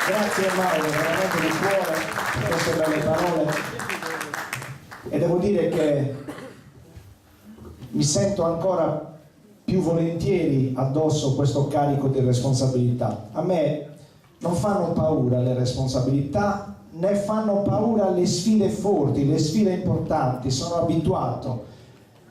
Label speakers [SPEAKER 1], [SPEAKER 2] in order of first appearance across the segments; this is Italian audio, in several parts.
[SPEAKER 1] Grazie Mauro, veramente di cuore per queste belle parole, e devo dire che mi sento ancora più volentieri addosso questo carico di responsabilità. A me non fanno paura le responsabilità, né fanno paura le sfide forti, le sfide importanti. Sono abituato.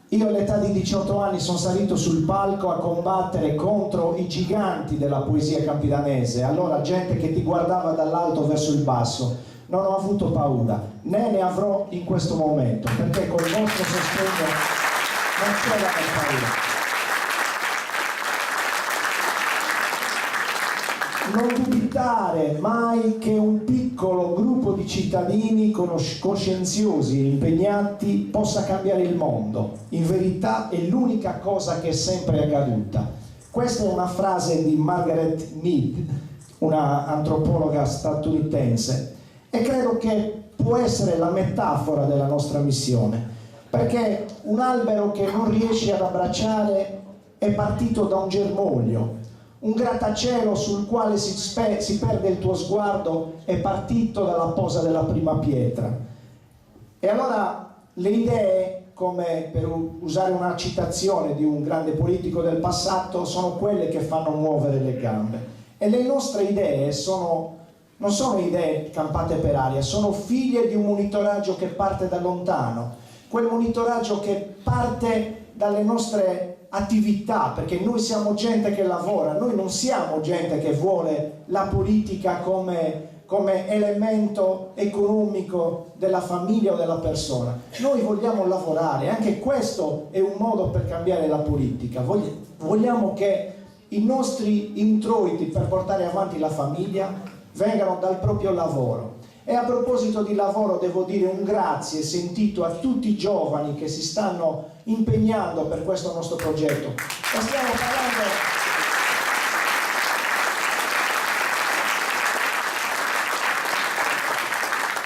[SPEAKER 1] Io all'età di 18 anni sono salito sul palco a combattere contro i giganti della poesia campidanese, allora gente che ti guardava dall'alto verso il basso. Non ho avuto paura, né ne avrò in questo momento, perché col vostro sostegno non c'è da aver paura. Non dubitare mai che un piccolo gruppo di cittadini coscienziosi e impegnati possa cambiare il mondo. In verità è l'unica cosa che è sempre accaduta. Questa è una frase di Margaret Mead, una antropologa statunitense, e credo che può essere la metafora della nostra missione, perché un albero che non riesce ad abbracciare è partito da un germoglio. Un grattacielo sul quale si perde il tuo sguardo è partito dalla posa della prima pietra. E allora le idee, come per usare una citazione di un grande politico del passato, sono quelle che fanno muovere le gambe. E le nostre idee non sono idee campate per aria, sono figlie di un monitoraggio che parte da lontano, quel monitoraggio che parte dalle nostre attività, perché noi siamo gente che lavora, noi non siamo gente che vuole la politica come elemento economico della famiglia o della persona. Noi vogliamo lavorare, anche questo è un modo per cambiare la politica. Vogliamo che i nostri introiti per portare avanti la famiglia vengano dal proprio lavoro. E a proposito di lavoro devo dire un grazie sentito a tutti i giovani che si stanno impegnando per questo nostro progetto. E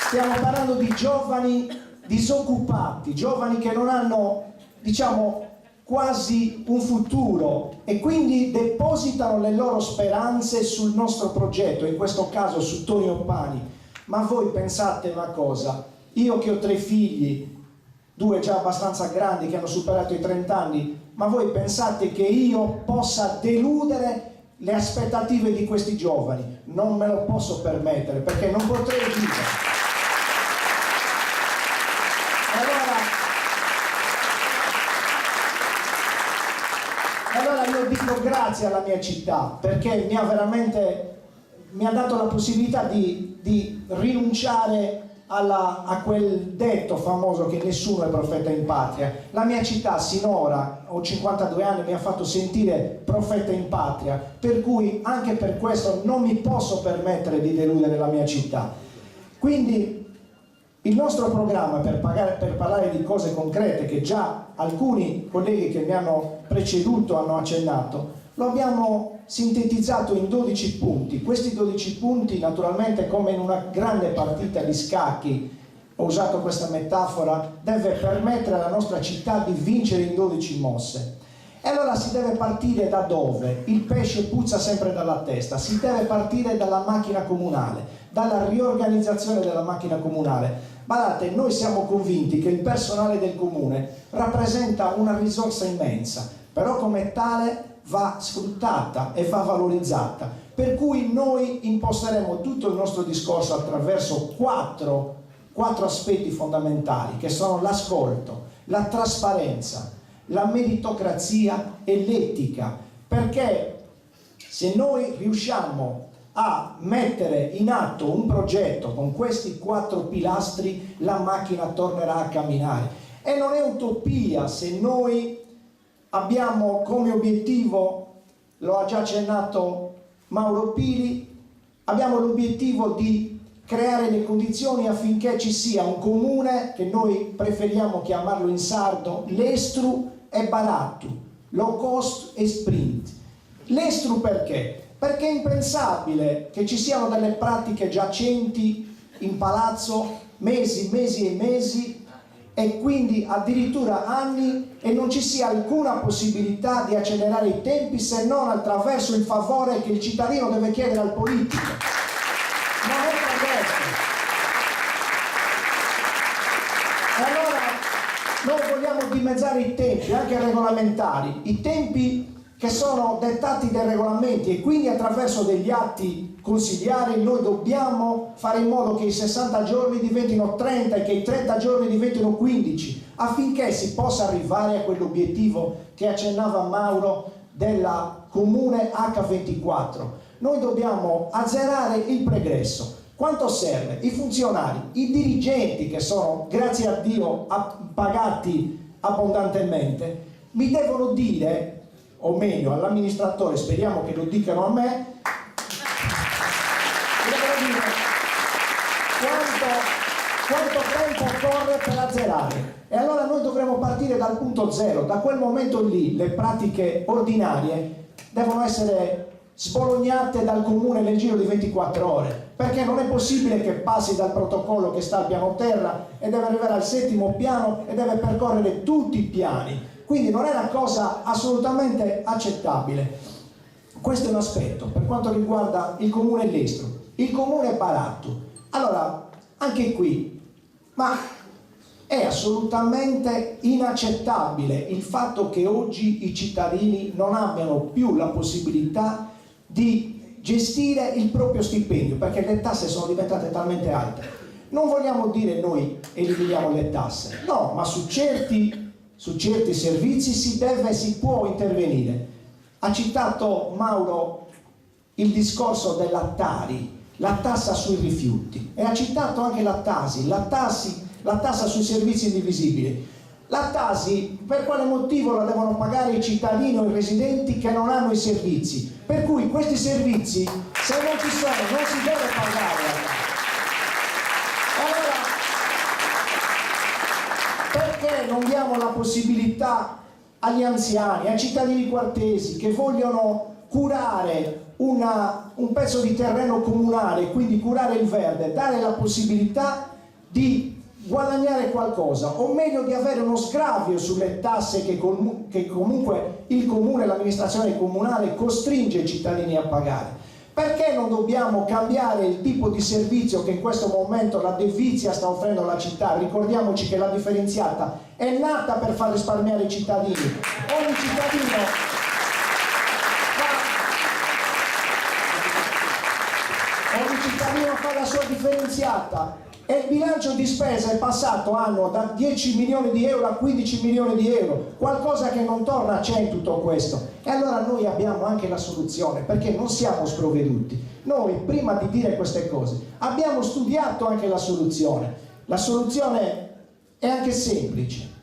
[SPEAKER 1] stiamo parlando di giovani disoccupati, giovani che non hanno, diciamo, quasi un futuro, e quindi depositano le loro speranze sul nostro progetto, in questo caso su Tonio Pani. Ma voi pensate una cosa, io che ho 3 figli, 2 già abbastanza grandi che hanno superato i 30 anni, ma voi pensate che io possa deludere le aspettative di questi giovani? Non me lo posso permettere, perché non potrei vivere. Allora io dico grazie alla mia città, perché mi ha dato la possibilità di rinunciare a quel detto famoso che nessuno è profeta in patria. La mia città sinora, ho 52 anni, mi ha fatto sentire profeta in patria, per cui anche per questo non mi posso permettere di deludere la mia città. Quindi il nostro programma, per parlare di cose concrete che già alcuni colleghi che mi hanno preceduto hanno accennato, lo abbiamo sintetizzato in 12 punti. Questi 12 punti, naturalmente, come in una grande partita di scacchi, ho usato questa metafora, deve permettere alla nostra città di vincere in 12 mosse. E allora si deve partire da dove? Il pesce puzza sempre dalla testa. Si deve partire dalla macchina comunale, dalla riorganizzazione della macchina comunale. Guardate, noi siamo convinti che il personale del comune rappresenta una risorsa immensa, però come tale va sfruttata e va valorizzata, per cui noi imposteremo tutto il nostro discorso attraverso quattro aspetti fondamentali, che sono l'ascolto, la trasparenza, la meritocrazia e l'etica, perché se noi riusciamo a mettere in atto un progetto con questi 4 pilastri, la macchina tornerà a camminare. E non è utopia se noi abbiamo come obiettivo, lo ha già accennato Mauro Pili, abbiamo l'obiettivo di creare le condizioni affinché ci sia un comune che noi preferiamo chiamarlo in sardo l'estru e baratto, low cost e sprint. L'estru perché? Perché è impensabile che ci siano delle pratiche giacenti in palazzo mesi e mesi, e quindi addirittura anni, e non ci sia alcuna possibilità di accelerare i tempi se non attraverso il favore che il cittadino deve chiedere al politico. cambiare i tempi, anche regolamentari, i tempi che sono dettati dai regolamenti, e quindi attraverso degli atti consigliari noi dobbiamo fare in modo che i 60 giorni diventino 30 e che i 30 giorni diventino 15, affinché si possa arrivare a quell'obiettivo che accennava Mauro della comune H24. Noi dobbiamo azzerare il pregresso. Quanto serve? I funzionari, i dirigenti, che sono, grazie a Dio, pagati abbondantemente, mi devono dire, o meglio all'amministratore, speriamo che lo dicano a me, mi devono dire quanto tempo occorre per azzerare. E allora noi dovremo partire dal punto zero. Da quel momento lì le pratiche ordinarie devono essere sbolognate dal comune nel giro di 24 ore, perché non è possibile che passi dal protocollo che sta al piano terra e deve arrivare al 7° piano e deve percorrere tutti i piani. Quindi non è una cosa assolutamente accettabile. Questo è un aspetto per quanto riguarda il comune Lestro. Il comune Baratto, allora anche qui, ma è assolutamente inaccettabile il fatto che oggi i cittadini non abbiano più la possibilità di gestire il proprio stipendio, perché le tasse sono diventate talmente alte. Non vogliamo dire noi eliminiamo le tasse, no, ma su certi servizi si può intervenire. Ha citato Mauro il discorso della Tari, la tassa sui rifiuti, e ha citato anche la Tasi, la tassa sui servizi indivisibili. La Tasi, per quale motivo la devono pagare i cittadini o i residenti che non hanno i servizi? Per cui questi servizi, se non ci sono, non si deve pagare la Tasi. Allora, perché non diamo la possibilità agli anziani, ai cittadini quartesi che vogliono curare un pezzo di terreno comunale, quindi curare il verde, dare la possibilità di guadagnare qualcosa, o meglio di avere uno sgravio sulle tasse che comunque il comune, l'amministrazione comunale costringe i cittadini a pagare? Perché non dobbiamo cambiare il tipo di servizio che in questo momento la Devizia sta offrendo alla città? Ricordiamoci che la differenziata è nata per far risparmiare i cittadini. Ogni cittadino fa la sua differenziata, e il bilancio di spesa è passato anno da 10 milioni di euro a 15 milioni di euro, qualcosa che non torna a 100 tutto questo. E allora noi abbiamo anche la soluzione, perché non siamo sprovveduti. Noi, prima di dire queste cose, abbiamo studiato anche la soluzione. La soluzione è anche semplice.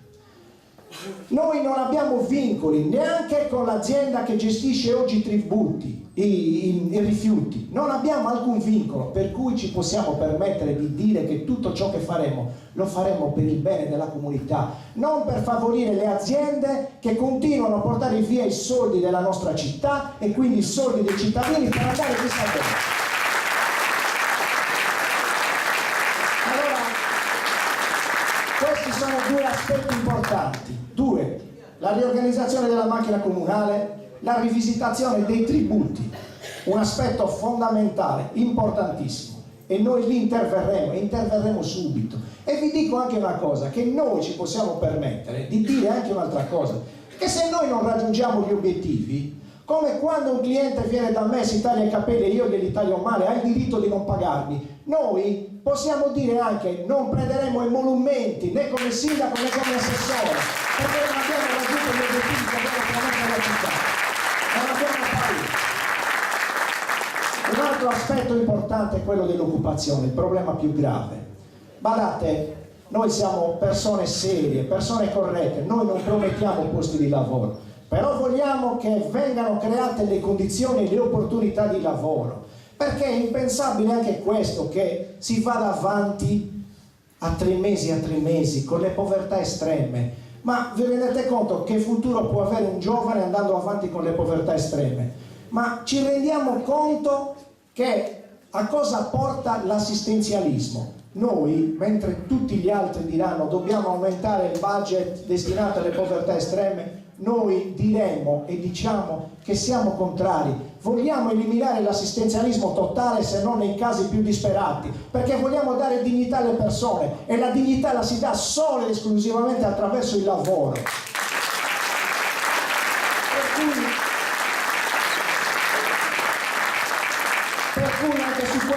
[SPEAKER 1] Noi non abbiamo vincoli neanche con l'azienda che gestisce oggi i tributi, i rifiuti. Non abbiamo alcun vincolo, per cui ci possiamo permettere di dire che tutto ciò che faremo lo faremo per il bene della comunità, non per favorire le aziende che continuano a portare via i soldi della nostra città e quindi i soldi dei cittadini per andare chissà dove. Allora, questi sono due aspetti importanti. Due, la riorganizzazione della macchina comunale, la rivisitazione dei tributi, un aspetto fondamentale, importantissimo, e noi lì interverremo subito. E vi dico anche una cosa, che noi ci possiamo permettere di dire anche un'altra cosa, che se noi non raggiungiamo gli obiettivi, come quando un cliente viene da me, si taglia i capelli e io glieli taglio male, ha il diritto di non pagarmi, noi possiamo dire anche non prenderemo emolumenti né come sindaco né come assessore, perché non abbiamo raggiunto gli obiettivi che abbiamo promesso alla città. Non abbiamo paura. Un altro aspetto importante è quello dell'occupazione, il problema più grave. Badate, noi siamo persone serie, persone corrette, noi non promettiamo posti di lavoro, però vogliamo che vengano create le condizioni e le opportunità di lavoro, perché è impensabile anche questo, che si vada avanti a 3 mesi con le povertà estreme. Ma vi rendete conto che futuro può avere un giovane andando avanti con le povertà estreme? Ma ci rendiamo conto che a cosa porta l'assistenzialismo? Noi, mentre tutti gli altri diranno dobbiamo aumentare il budget destinato alle povertà estreme, noi diremo e diciamo che siamo contrari. Vogliamo eliminare l'assistenzialismo totale, se non nei casi più disperati, perché vogliamo dare dignità alle persone, e la dignità la si dà solo ed esclusivamente attraverso il lavoro.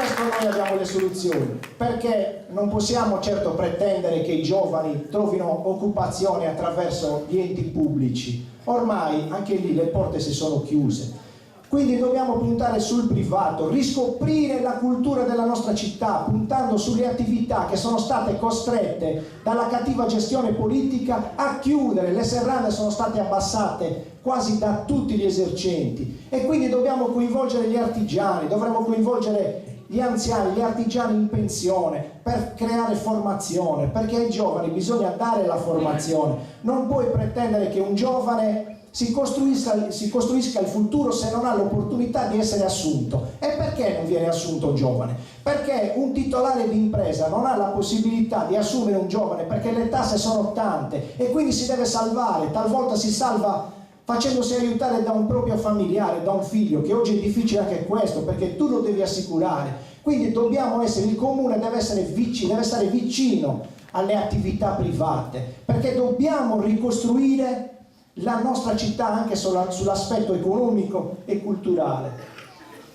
[SPEAKER 1] questo noi abbiamo le soluzioni, perché non possiamo certo pretendere che i giovani trovino occupazione attraverso gli enti pubblici. Ormai anche lì le porte si sono chiuse. Quindi dobbiamo puntare sul privato, riscoprire la cultura della nostra città, puntando sulle attività che sono state costrette dalla cattiva gestione politica a chiudere. Le serrande sono state abbassate quasi da tutti gli esercenti, e quindi dobbiamo coinvolgere gli artigiani, dovremmo coinvolgere gli anziani, gli artigiani in pensione, per creare formazione, perché ai giovani bisogna dare la formazione. Non puoi pretendere che un giovane si costruisca il futuro se non ha l'opportunità di essere assunto. E perché non viene assunto un giovane? Perché un titolare di impresa non ha la possibilità di assumere un giovane, perché le tasse sono tante e quindi si deve salvare. Talvolta si salva facendosi aiutare da un proprio familiare, da un figlio, che oggi è difficile anche questo, perché tu lo devi assicurare. Quindi dobbiamo essere, il comune deve stare vicino alle attività private, perché dobbiamo ricostruire la nostra città anche sull'aspetto economico e culturale.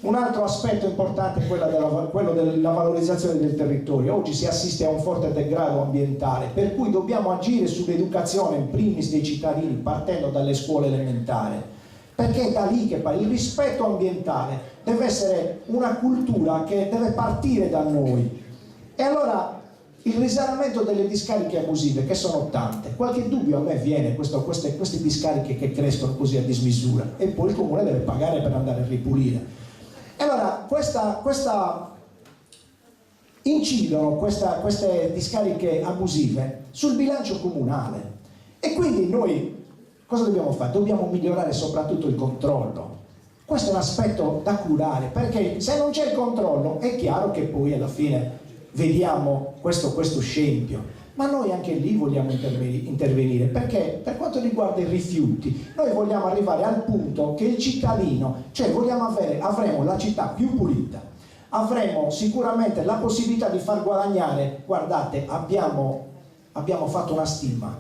[SPEAKER 1] Un altro aspetto importante è quello della valorizzazione del territorio. Oggi si assiste a un forte degrado ambientale, per cui dobbiamo agire sull'educazione in primis dei cittadini, partendo dalle scuole elementari, perché è da lì che il rispetto ambientale deve essere una cultura che deve partire da noi. E allora il risanamento delle discariche abusive, che sono tante, qualche dubbio a me viene, queste discariche che crescono così a dismisura, e poi il comune deve pagare per andare a ripulire. E allora incidono queste discariche abusive sul bilancio comunale, e quindi noi cosa dobbiamo fare? Dobbiamo migliorare soprattutto il controllo. Questo è un aspetto da curare, perché se non c'è il controllo è chiaro che poi alla fine vediamo questo scempio. Ma noi anche lì vogliamo intervenire, perché per quanto riguarda i rifiuti noi vogliamo arrivare al punto che il cittadino, cioè avremo la città più pulita, avremo sicuramente la possibilità di far guadagnare. Guardate, abbiamo fatto una stima: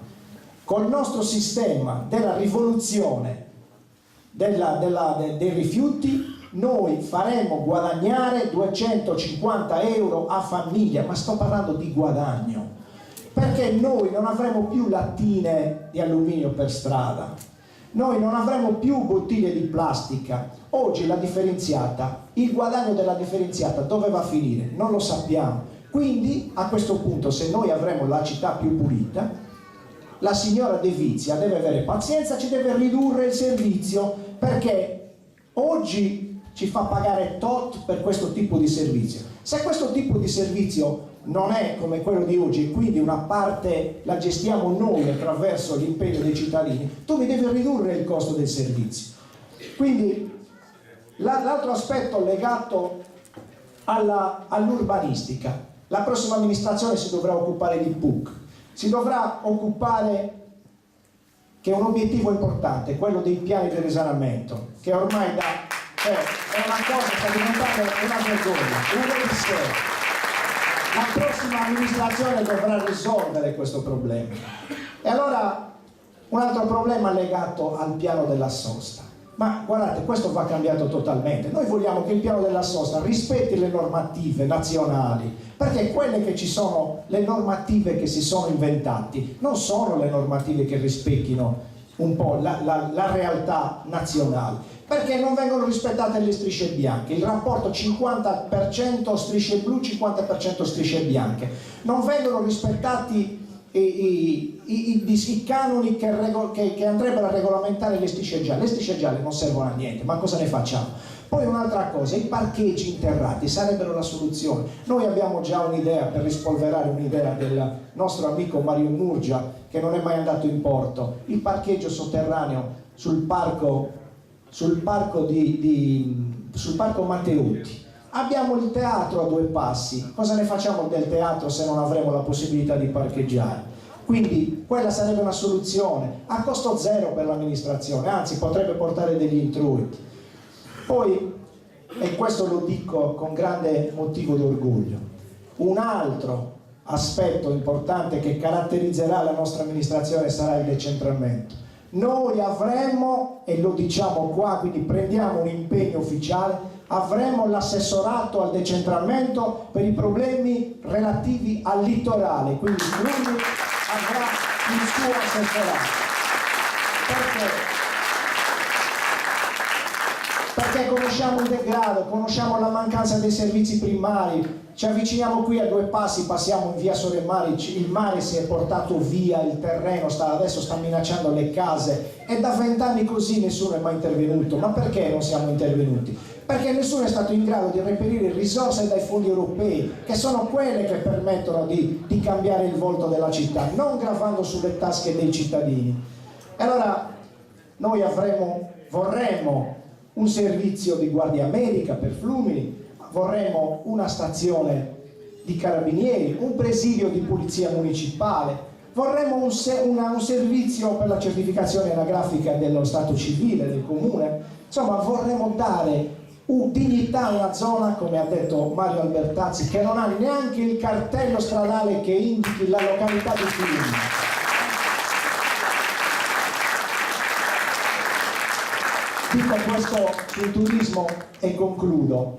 [SPEAKER 1] col nostro sistema della rivoluzione dei rifiuti noi faremo guadagnare 250 euro a famiglia, ma sto parlando di guadagno, perché noi non avremo più lattine di alluminio per strada, noi non avremo più bottiglie di plastica. Oggi la differenziata, il guadagno della differenziata dove va a finire? Non lo sappiamo. Quindi a questo punto, se noi avremo la città più pulita, la signora De Vizia deve avere pazienza, ci deve ridurre il servizio, perché oggi ci fa pagare tot per questo tipo di servizio. Se questo tipo di servizio non è come quello di oggi, e quindi una parte la gestiamo noi attraverso l'impegno dei cittadini, tu mi devi ridurre il costo del servizio. Quindi l'altro aspetto legato all'urbanistica: la prossima amministrazione si dovrà occupare di PUC, si dovrà occupare, che è un obiettivo importante, quello dei piani di risanamento, che ormai è una cosa, sta diventando una vergogna, un rischio. La prossima amministrazione dovrà risolvere questo problema. E allora un altro problema legato al piano della sosta. Ma guardate, questo va cambiato totalmente. Noi vogliamo che il piano della sosta rispetti le normative nazionali, perché quelle che ci sono, le normative che si sono inventati, non sono le normative che rispecchino un po' la realtà nazionale, perché non vengono rispettate le strisce bianche, il rapporto 50% strisce blu, 50% strisce bianche, non vengono rispettati i canoni che andrebbero a regolamentare le strisce gialle. Le strisce gialle non servono a niente, ma cosa ne facciamo? Poi un'altra cosa, i parcheggi interrati sarebbero la soluzione. Noi abbiamo già un'idea, per rispolverare un'idea del nostro amico Mario Murgia, che non è mai andato in porto: il parcheggio sotterraneo sul parco Matteotti. Abbiamo il teatro a due passi, cosa ne facciamo del teatro se non avremo la possibilità di parcheggiare? Quindi quella sarebbe una soluzione a costo zero per l'amministrazione, anzi potrebbe portare degli introiti. Poi, e questo lo dico con grande motivo di orgoglio, un altro aspetto importante che caratterizzerà la nostra amministrazione sarà il decentramento. Noi avremmo, e lo diciamo qua, quindi prendiamo un impegno ufficiale, avremo l'assessorato al decentramento per i problemi relativi al litorale, quindi Flumini avrà il suo assessorato. Perché conosciamo il degrado, conosciamo la mancanza dei servizi primari, ci avviciniamo qui a 2 passi, passiamo in via Soremari, il mare si è portato via il terreno, adesso sta minacciando le case, e da 20 anni così nessuno è mai intervenuto. Ma perché non siamo intervenuti? Perché nessuno è stato in grado di reperire risorse dai fondi europei, che sono quelle che permettono di cambiare il volto della città, non gravando sulle tasche dei cittadini. E allora noi vorremmo un servizio di guardia medica per Flumini, vorremmo una stazione di carabinieri, un presidio di polizia municipale, vorremmo un servizio per la certificazione anagrafica dello stato civile del comune. Insomma, vorremmo dare dignità a una zona, come ha detto Mario Albertazzi, che non ha neanche il cartello stradale che indichi la località di Flumini. Dico questo sul turismo e concludo.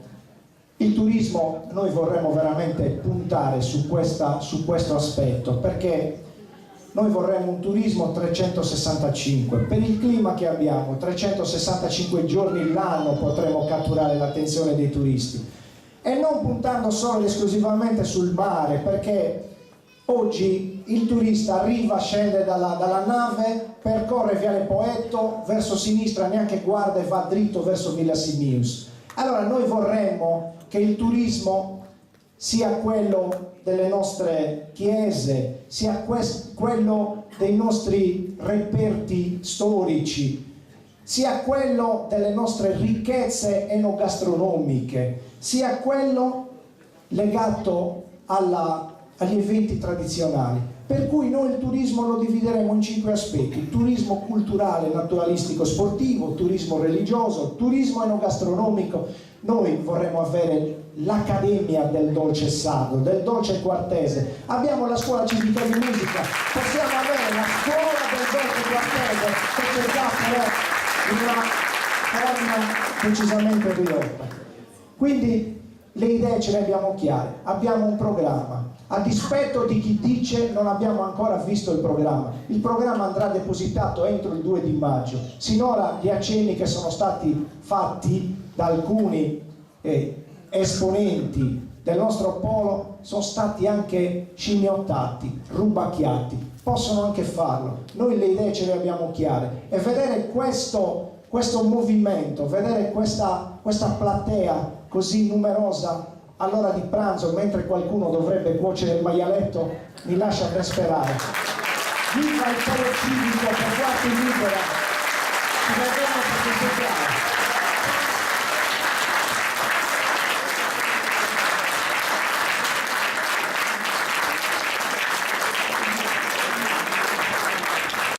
[SPEAKER 1] Il turismo, noi vorremmo veramente puntare su questo aspetto, perché noi vorremmo un turismo 365, per il clima che abbiamo, 365 giorni l'anno potremo catturare l'attenzione dei turisti, e non puntando solo ed esclusivamente sul mare, perché oggi il turista arriva, scende dalla nave, percorre Viale Poetto, verso sinistra neanche guarda e va dritto verso Villa Simius. Allora noi vorremmo che il turismo sia quello delle nostre chiese, sia quello dei nostri reperti storici, sia quello delle nostre ricchezze enogastronomiche, sia quello legato agli eventi tradizionali. Per cui noi il turismo lo divideremo in 5 aspetti: turismo culturale, naturalistico, sportivo, turismo religioso, turismo enogastronomico. Noi vorremmo avere l'Accademia del Dolce Sardo, del Dolce Quartese, abbiamo la scuola civica di musica, possiamo avere la scuola del Dolce Quartese, che c'è già però in una forma decisamente ridotta. Quindi le idee ce le abbiamo chiare, abbiamo un programma. A dispetto di chi dice non abbiamo ancora visto il programma andrà depositato entro il 2 di maggio. Sinora gli accenni che sono stati fatti da alcuni esponenti del nostro polo sono stati anche scimmiottati, rubacchiati, possono anche farlo. Noi le idee ce le abbiamo chiare, e vedere questo movimento, vedere questa platea così numerosa all'ora di pranzo, mentre qualcuno dovrebbe cuocere il maialetto, mi lascia ben sperare. Viva il polo civico per Quarti Libera, ci vedremo per queste gare.